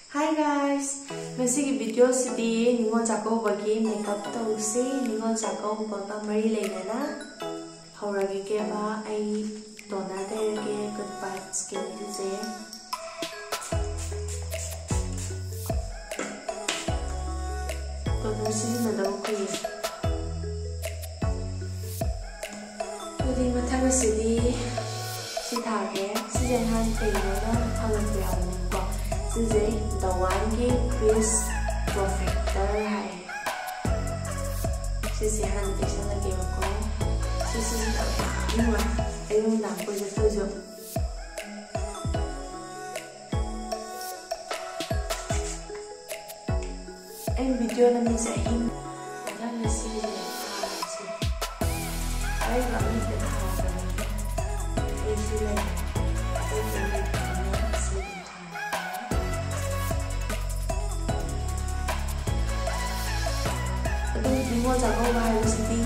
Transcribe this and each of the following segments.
Hi guys! Masigi video sidi Ningol Chakobagi makeup tausi Ningol Chakobaga mari leina Hauragi ke ba ai toner ke goodbye skin se toner sidi na daw ko Pudi mathaga sidi si thage si janhan pe na halan pe aw ko Today, the Wangi Crease Perfector hai. Sisi han bisa lagi aku. Sisi tak apa. Ayung dah aku jadi tu. Video nanti saya ini. Ada nasi dia. Ayah kami kita ada. Isi lagi. Ningol Chakoba haibasidi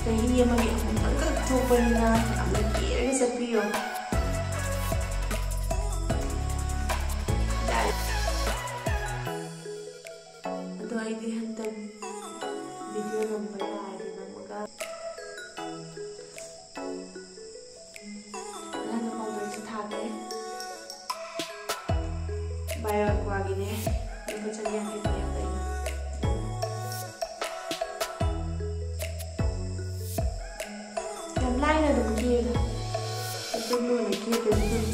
chahi amagi amukak thokpanina yamna keraga chatpiyo ado aidi hantam video number laadi namaga alana powder se thake bio kwagine nuka chanya hai Lai là đúng kia rồi, tôi luôn ở kia tới luôn.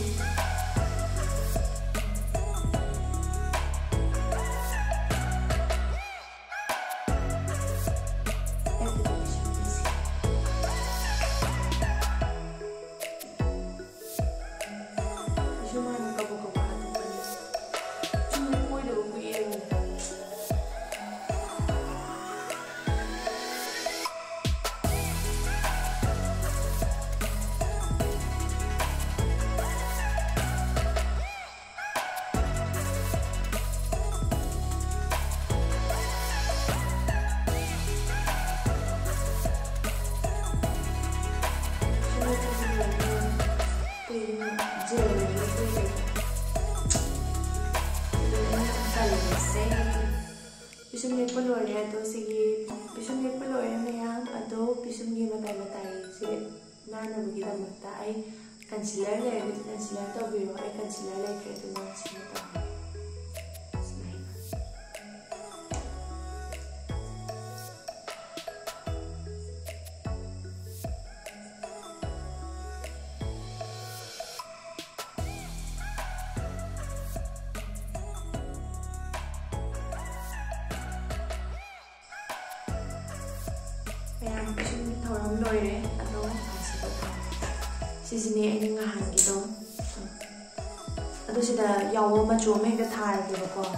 Pisum ni pelur ya tu segi pisum ni pelur ya mayang atau pisum ni matai si nana begitu matai concealer le gitu concealer tu biru concealer le kerja tu sini tu Yang pisum ni thorong loi atau masih betul. Sini ini ngahan gitu. Aduh sudah yawo macam mereka thar gitu kok.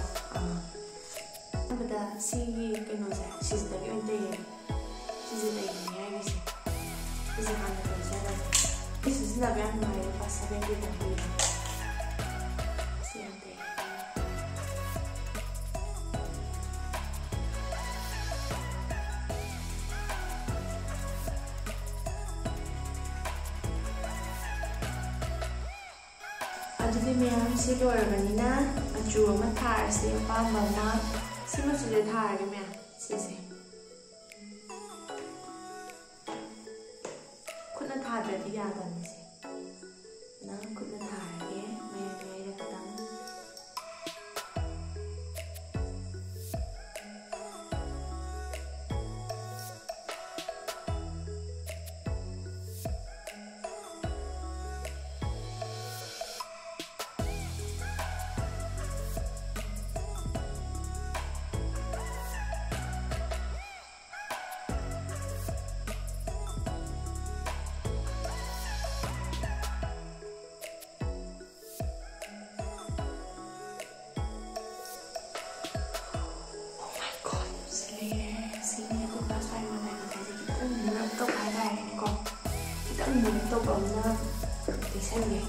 Pada si kena saya sisi dari ente sisi dari ni aja sih. Sisi mana tu saya. Sisi nak yang mana pas saya pergi tadi. Si ente. Jadi memang si luar banina, acu matar si apa mana, si macam dia tar ni memang si. Kuna tar jadi ada ni si, na kuna tar ke, mai dah datang. Mentok omna desainnya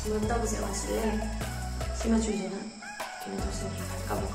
mentok bisa hasilnya si maju jana kita terus lagi kamu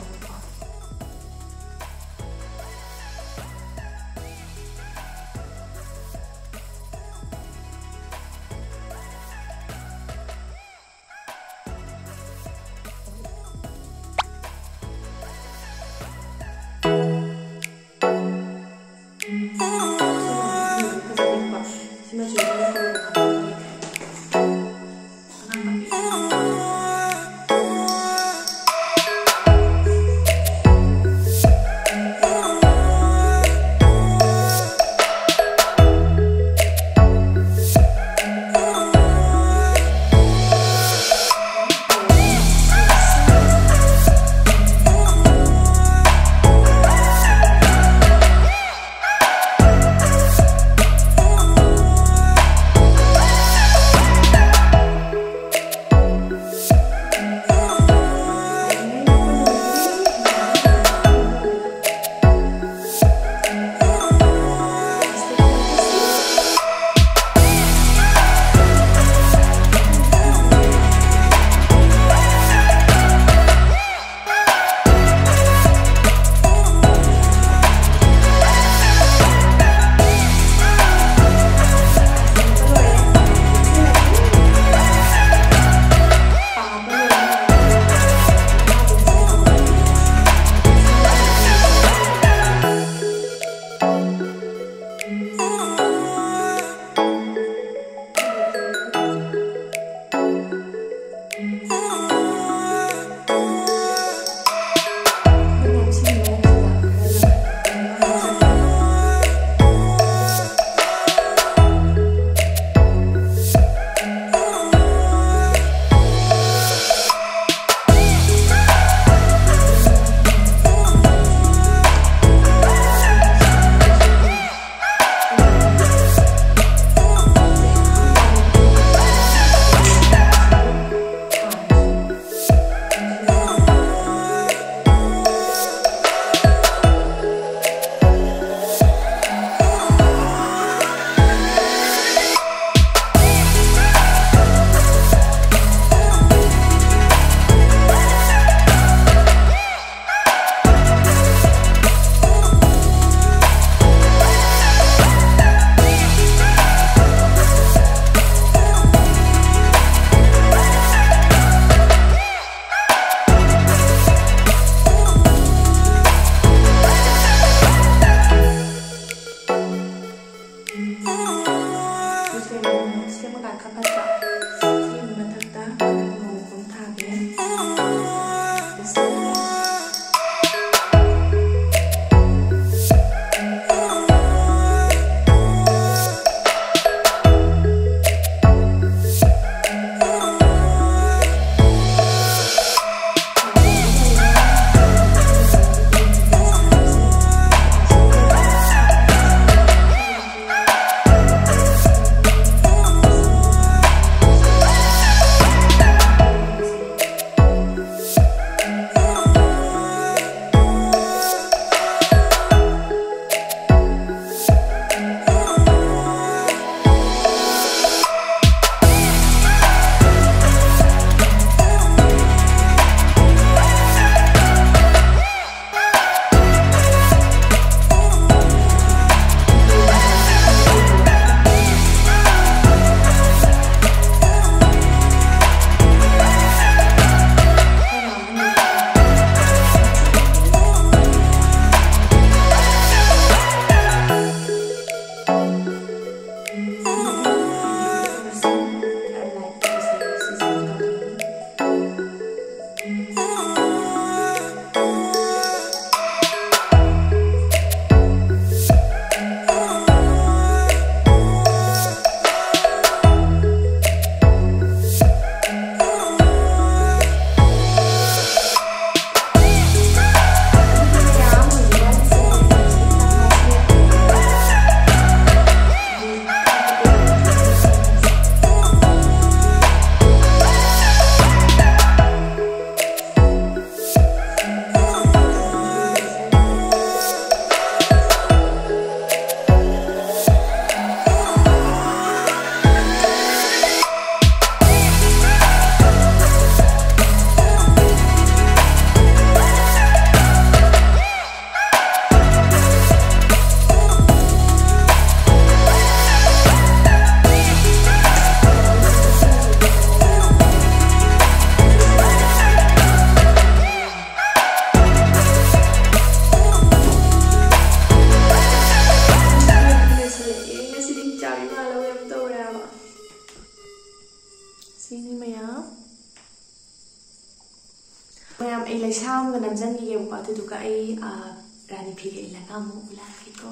Mayam ay lai sam ga namjan gi yem ko tu ka ay rani phige la ka mu la ki ko